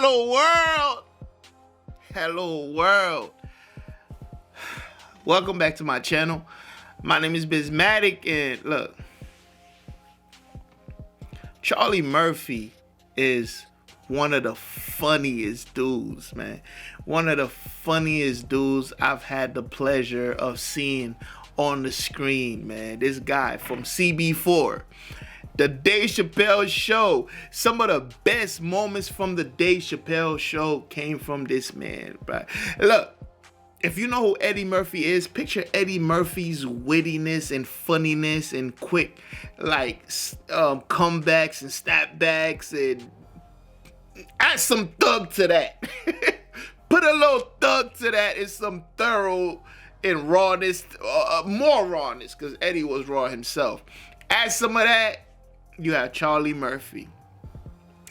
Hello world. Hello world. Welcome back to my channel. My name is BizMatik, and look, Charlie Murphy is one of the funniest dudes, man. One of the funniest dudes I've had the pleasure of seeing on the screen, man. This guy from CB4, the Dave Chappelle Show. Some of the best moments from the Dave Chappelle Show came from this man, right? Look, if you know who Eddie Murphy is, picture Eddie Murphy's wittiness and funniness and quick, like, comebacks and snapbacks, and add some thug to that. Put a little thug to that and some thorough and rawness, more rawness, because Eddie was raw himself. Add some of that, you have Charlie Murphy.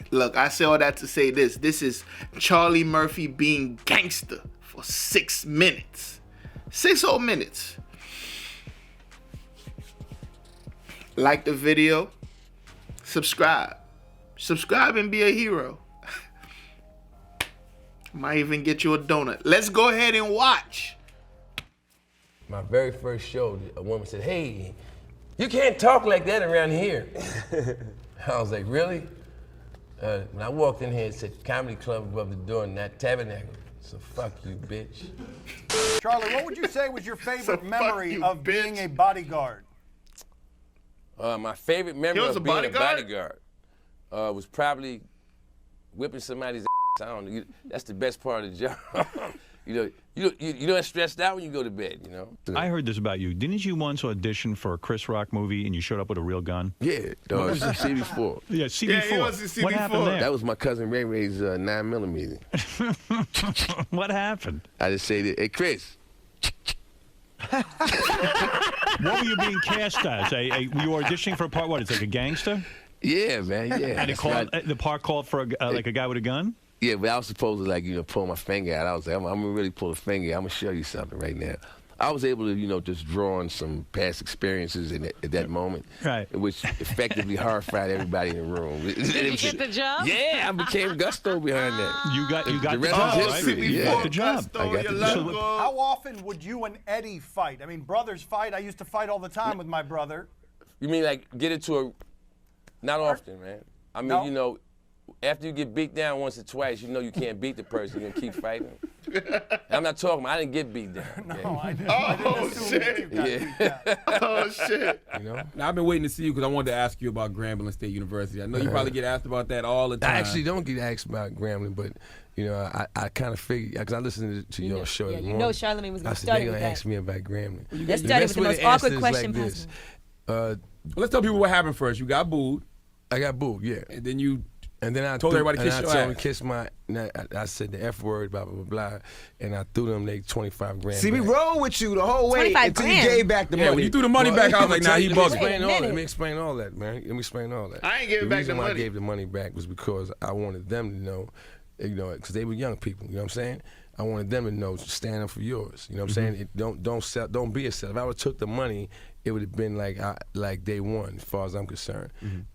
Look, I say all that to say this. This is Charlie Murphy being gangster for 6 minutes. 6 whole minutes. Like the video. Subscribe. Subscribe and be a hero. Might even get you a donut. Let's go ahead and watch. My very first show, a woman said, "Hey, you can't talk like that around here." I was like, "Really?" When I walked in here, it said comedy club above the door and that tabernacle. So fuck you, bitch. Charlie, what would you say was your favorite memory of being a bodyguard? My favorite memory of being a bodyguard was probably whipping somebody's ass. I don't know. That's the best part of the job. You don't stressed out when you go to bed, you know? I heard this about you. Didn't you once audition for a Chris Rock movie and you showed up with a real gun? Yeah, CB4. Yeah, CB4. Yeah, he was in CB4. What happened there? That was my cousin Ray Ray's 9mm. What happened? I just say, "Hey, Chris." What were you being cast as? Were you auditioning for a part? What? It's like a gangster? Yeah, man, yeah. And the part called for like a guy with a gun? Yeah, but I was supposed to, pull my finger out. I was like, I'm gonna really pull a finger. I'm gonna show you something right now. I was able to, just draw on some past experiences at that moment, right? Which effectively horrified everybody in the room. Did you get the job? Yeah, I became Gusto behind that. You got the the job, right? history. You got the job. I got the job. How often would you and Eddie fight? I mean, brothers fight. I used to fight all the time with my brother. You mean like get into a? Not often, man. I mean, No? After you get beat down once or twice, you can't beat the person. You're gonna keep fighting. I'm not talking about, I didn't get beat down. Okay? No, I didn't assume that you got beat down. Oh, shit. Now, I've been waiting to see you because I wanted to ask you about Grambling State University. I know you probably get asked about that all the time. I actually don't get asked about Grambling, but I kind of figured, because I listened to your show. Yeah, you know Charlamagne was going to study they're with going to that. ask me about Grambling. Let's study with the most awkward question possible. Let's tell people what happened first. You got booed. I got booed, yeah. And then I told everybody to kiss your ass. Kiss my. I said the F word, blah blah blah, and I threw them like 25 grand. See, we back. rolled with you the whole way until you gave back the money. When you threw the money back, I was like, nah, he bugging. Let me explain all that, man. Let me explain all that. I ain't giving back the money. The reason why I gave the money back was because I wanted them to know, because they were young people. You know what I'm saying? I wanted them to know, stand up for yours. You know what I'm saying? Don't be a seller. If I would have took the money, it would have been like day one, as far as I'm concerned.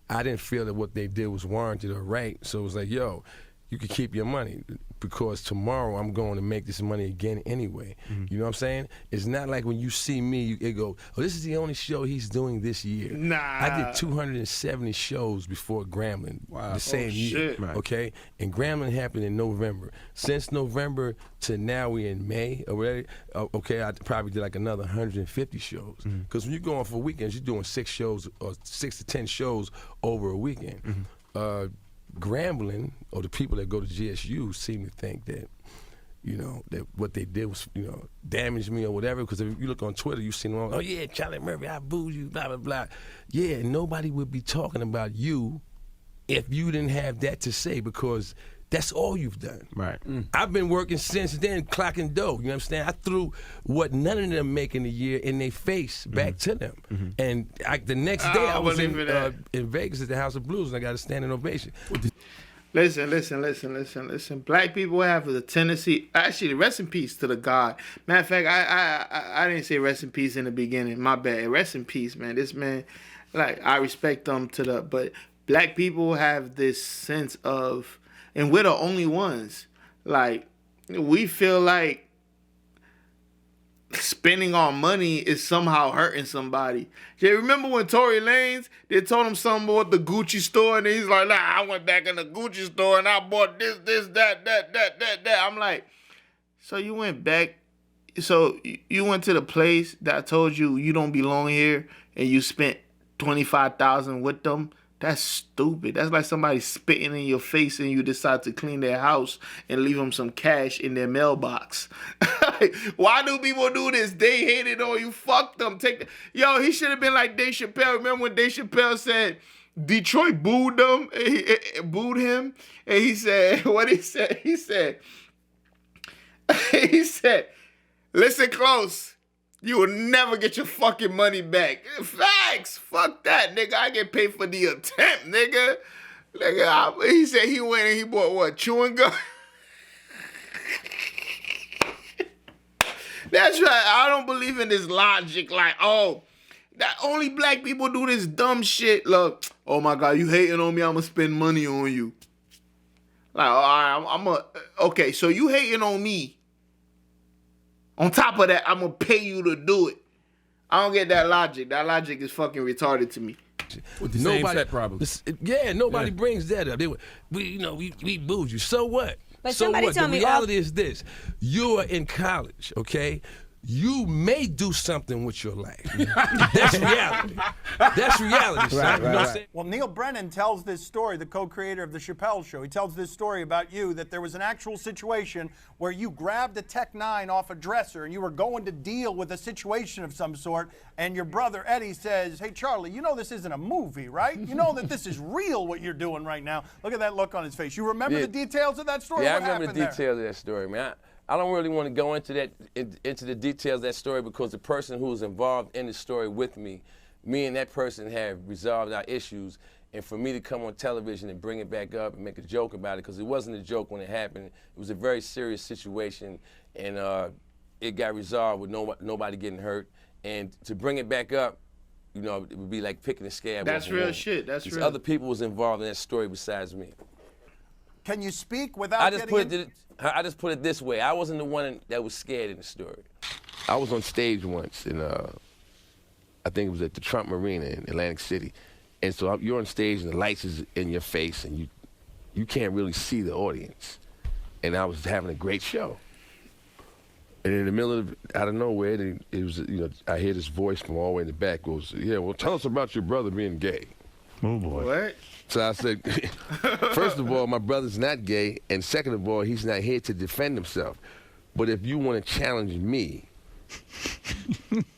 I didn't feel that what they did was warranted or right, so it was like, yo, you can keep your money because tomorrow I'm going to make this money again anyway. You know what I'm saying? It's not like when you see me, you go, oh, this is the only show he's doing this year. Nah. I did 270 shows before Grambling the same year, shit. okay? And Grambling happened in November. Since November to now, we in May already. Okay, I probably did like another 150 shows. Because when you're going for weekends, you're doing 6 shows or 6 to 10 shows over a weekend. Grambling, or the people that go to GSU, seem to think that, that what they did was, damage me or whatever. Because if you look on Twitter, you see them all, oh yeah, Charlie Murphy, I booed you, blah, blah, blah. Yeah, nobody would be talking about you if you didn't have that to say, because that's all you've done. Right. I've been working since then, clocking dough. You know what I'm saying? I threw what none of them make in a year in their face back to them. And the next day, I was in Vegas at the House of Blues, and I got a standing ovation. Listen. Black people have the tendency, actually, rest in peace to the God. Matter of fact, I didn't say rest in peace in the beginning. My bad. Rest in peace, man. This man, I respect them but black people have this sense of and we're the only ones. Like, we feel like spending our money is somehow hurting somebody. Yeah, remember when Tory Lanez, they told him something about the Gucci store, and he's like, nah, I went back in the Gucci store and I bought this, that. I'm like, so you went back, so you went to the place that told you you don't belong here, and you spent $25,000 with them? That's stupid. That's like somebody spitting in your face and you decide to clean their house and leave them some cash in their mailbox. Why do people do this? They hate it on you. Fuck them. Yo, he should have been like Dave Chappelle. Remember when Dave Chappelle said Detroit booed them? Booed him? And he said, what he said? He said, listen close. You will never get your fucking money back. Facts. Fuck that, nigga. I get paid for the attempt, nigga. He said he went and he bought what? Chewing gum? That's right. I don't believe in this logic. Like, oh, that only black people do this dumb shit. Look, oh my God, you hating on me? I'm gonna spend money on you. Like, all right, okay, so you hating on me. On top of that, I'm going to pay you to do it. I don't get that logic. That logic is fucking retarded to me. With the same set problems. Nobody brings that up. We booed you. So what? But so somebody what? told The me reality is this. You are in college, okay? You may do something with your life. That's reality. That's reality, son. You know what I'm saying? Well, Neil Brennan tells this story, the co-creator of the Chappelle Show. He tells this story about you, that there was an actual situation where you grabbed a Tech 9 off a dresser and you were going to deal with a situation of some sort, and your brother Eddie says, hey, Charlie, you know this isn't a movie, right? You know that this is real what you're doing right now. Look at that look on his face. You remember the details of that story? Yeah, what I remember the details of that story, man. I don't really want to go into the details of that story because the person who was involved in the story with me and that person have resolved our issues. And for me to come on television and bring it back up and make a joke about it, because it wasn't a joke when it happened. It was a very serious situation, and it got resolved with nobody getting hurt. And to bring it back up, it would be like picking a scab. That's real shit. That's real. Other people was involved in that story besides me. Can you speak without I just put it this way. I wasn't the one that was scared in the story. I was on stage once, and I think it was at the Trump Marina in Atlantic City. And so you're on stage, and the lights is in your face, and you can't really see the audience. And I was having a great show. And in the middle of, out of nowhere, it was, I hear this voice from all the way in the back goes, yeah, well, tell us about your brother being gay. Oh, boy. What? So I said, first of all, my brother's not gay, and second of all, he's not here to defend himself. But if you want to challenge me,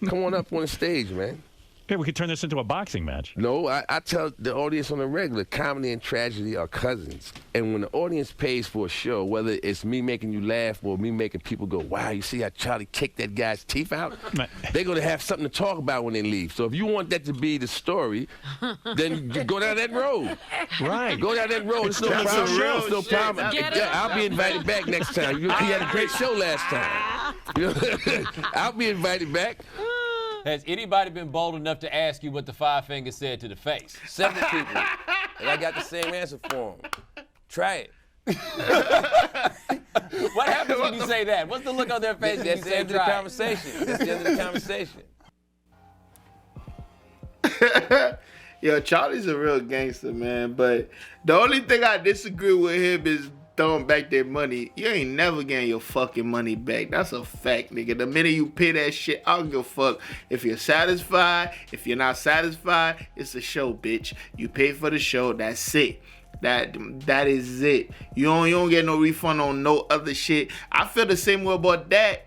come on up on the stage, man. Yeah, we could turn this into a boxing match. No, I tell the audience on the regular, comedy and tragedy are cousins. And when the audience pays for a show, whether it's me making you laugh or me making people go, wow, you see how Charlie kicked that guy's teeth out? They're going to have something to talk about when they leave. So if you want that to be the story, then you go down that road. Right. Go down that road. It's no problem. It's no problem. I'll be invited back next time. You had a great show last time. I'll be invited back. Has anybody been bold enough to ask you what the five fingers said to the face? Several people. And I got the same answer for them. Try it. What happens when you say that? What's the look on their face when you That's say the end of the try it? conversation. That's the end of the conversation. Yo, Charlie's a real gangster, man. But the only thing I disagree with him is throwing back their money. You ain't never getting your fucking money back. That's a fact, nigga. The minute you pay that shit, I don't give a fuck if you're satisfied. If you're not satisfied, it's a show, bitch. You pay for the show. That's it. That is it. You don't get no refund on no other shit. I feel the same way about that,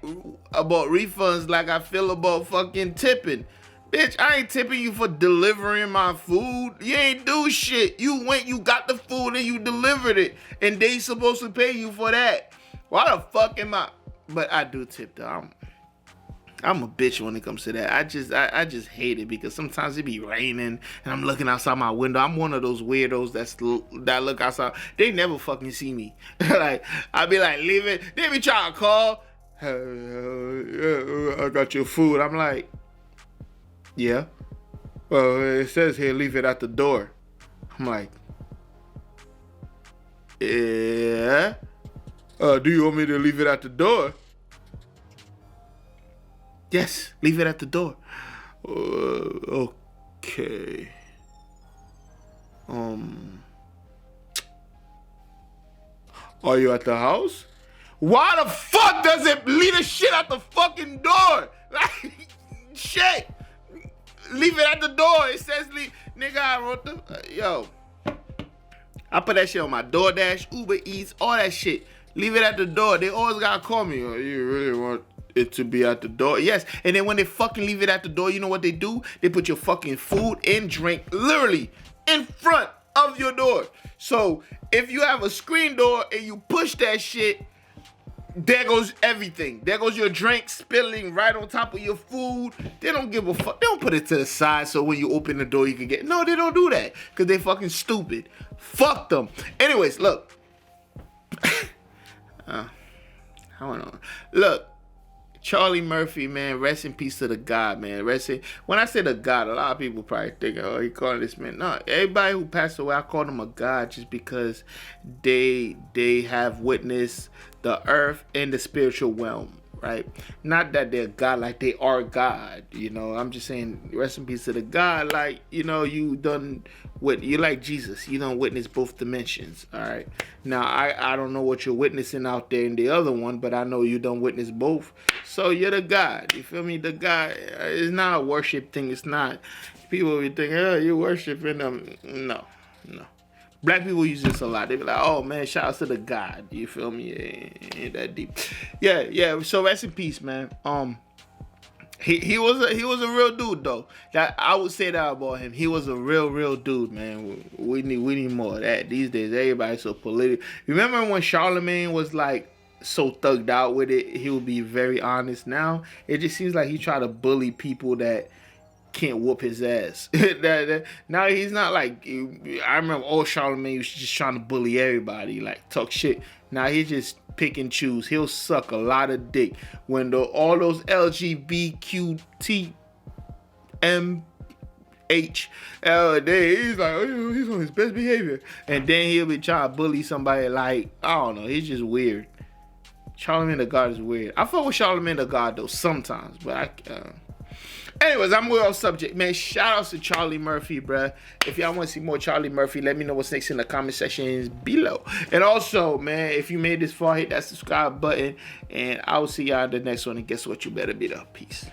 about refunds, like I feel about fucking tipping. Bitch, I ain't tipping you for delivering my food. You ain't do shit. You went, you got the food, and you delivered it. And they supposed to pay you for that. Why the fuck am I? But I do tip, though. I'm a bitch when it comes to that. I just hate it because sometimes it be raining and I'm looking outside my window. I'm one of those weirdos that look outside. They never fucking see me. Like, I be like, leave it. They be trying to call. I got your food. I'm like, yeah. Well, it says here, leave it at the door. I'm like, Yeah. Do you want me to leave it at the door? Yes, leave it at the door. Okay. Are you at the house? Why the fuck does it leave the shit at the fucking door? Like, shit. Leave it at the door. It says leave. Nigga, I wrote the... yo. I put that shit on my DoorDash, Uber Eats, all that shit. Leave it at the door. They always gotta call me. Oh, you really want it to be at the door? Yes. And then when they fucking leave it at the door, you know what they do? They put your fucking food and drink literally in front of your door. So if you have a screen door and you push that shit, there goes everything. There goes your drink spilling right on top of your food. They don't give a fuck. They don't put it to the side so when you open the door you can get... No, they don't do that because they fucking stupid. Fuck them. Anyways, look. I don't know. Look, Charlie Murphy, man, rest in peace to the God, man. When I say the God, a lot of people probably think, oh, he calling this man. No, everybody who passed away, I call them a God just because they have witnessed the earth and the spiritual realm, right? Not that they're God, like they are God, you know. I'm just saying, rest in peace to the God, like, you know, you like Jesus, you done witness both dimensions, all right? Now, I don't know what you're witnessing out there in the other one, but I know you done witness both, so you're the God, you feel me? The God is not a worship thing, it's not. People will be thinking, oh, you're worshiping them. No. Black people use this a lot. They be like, "Oh man, shout out to the God." You feel me? Ain't that deep? Yeah. So rest in peace, man. He was a real dude though. That I would say that about him. He was a real dude, man. We need more of that these days. Everybody's so political. Remember when Charlemagne was like so thugged out with it? He would be very honest. Now it just seems like he try to bully people that can't whoop his ass. Now he's not like, I remember old Charlemagne was just trying to bully everybody, like talk shit. Now he just pick and choose. He'll suck a lot of dick when all those LGBTQTMH he's like, oh, he's on his best behavior, and then he'll be trying to bully somebody like, I don't know, he's just weird. Charlemagne the God is weird. I fuck with Charlemagne the God though sometimes, but anyways, I'm way off subject, man. Shout outs to Charlie Murphy, bruh. If y'all want to see more Charlie Murphy, let me know what's next in the comment section below. And also, man, if you made this far, hit that subscribe button. And I will see y'all in the next one. And guess what? You better be there. Peace.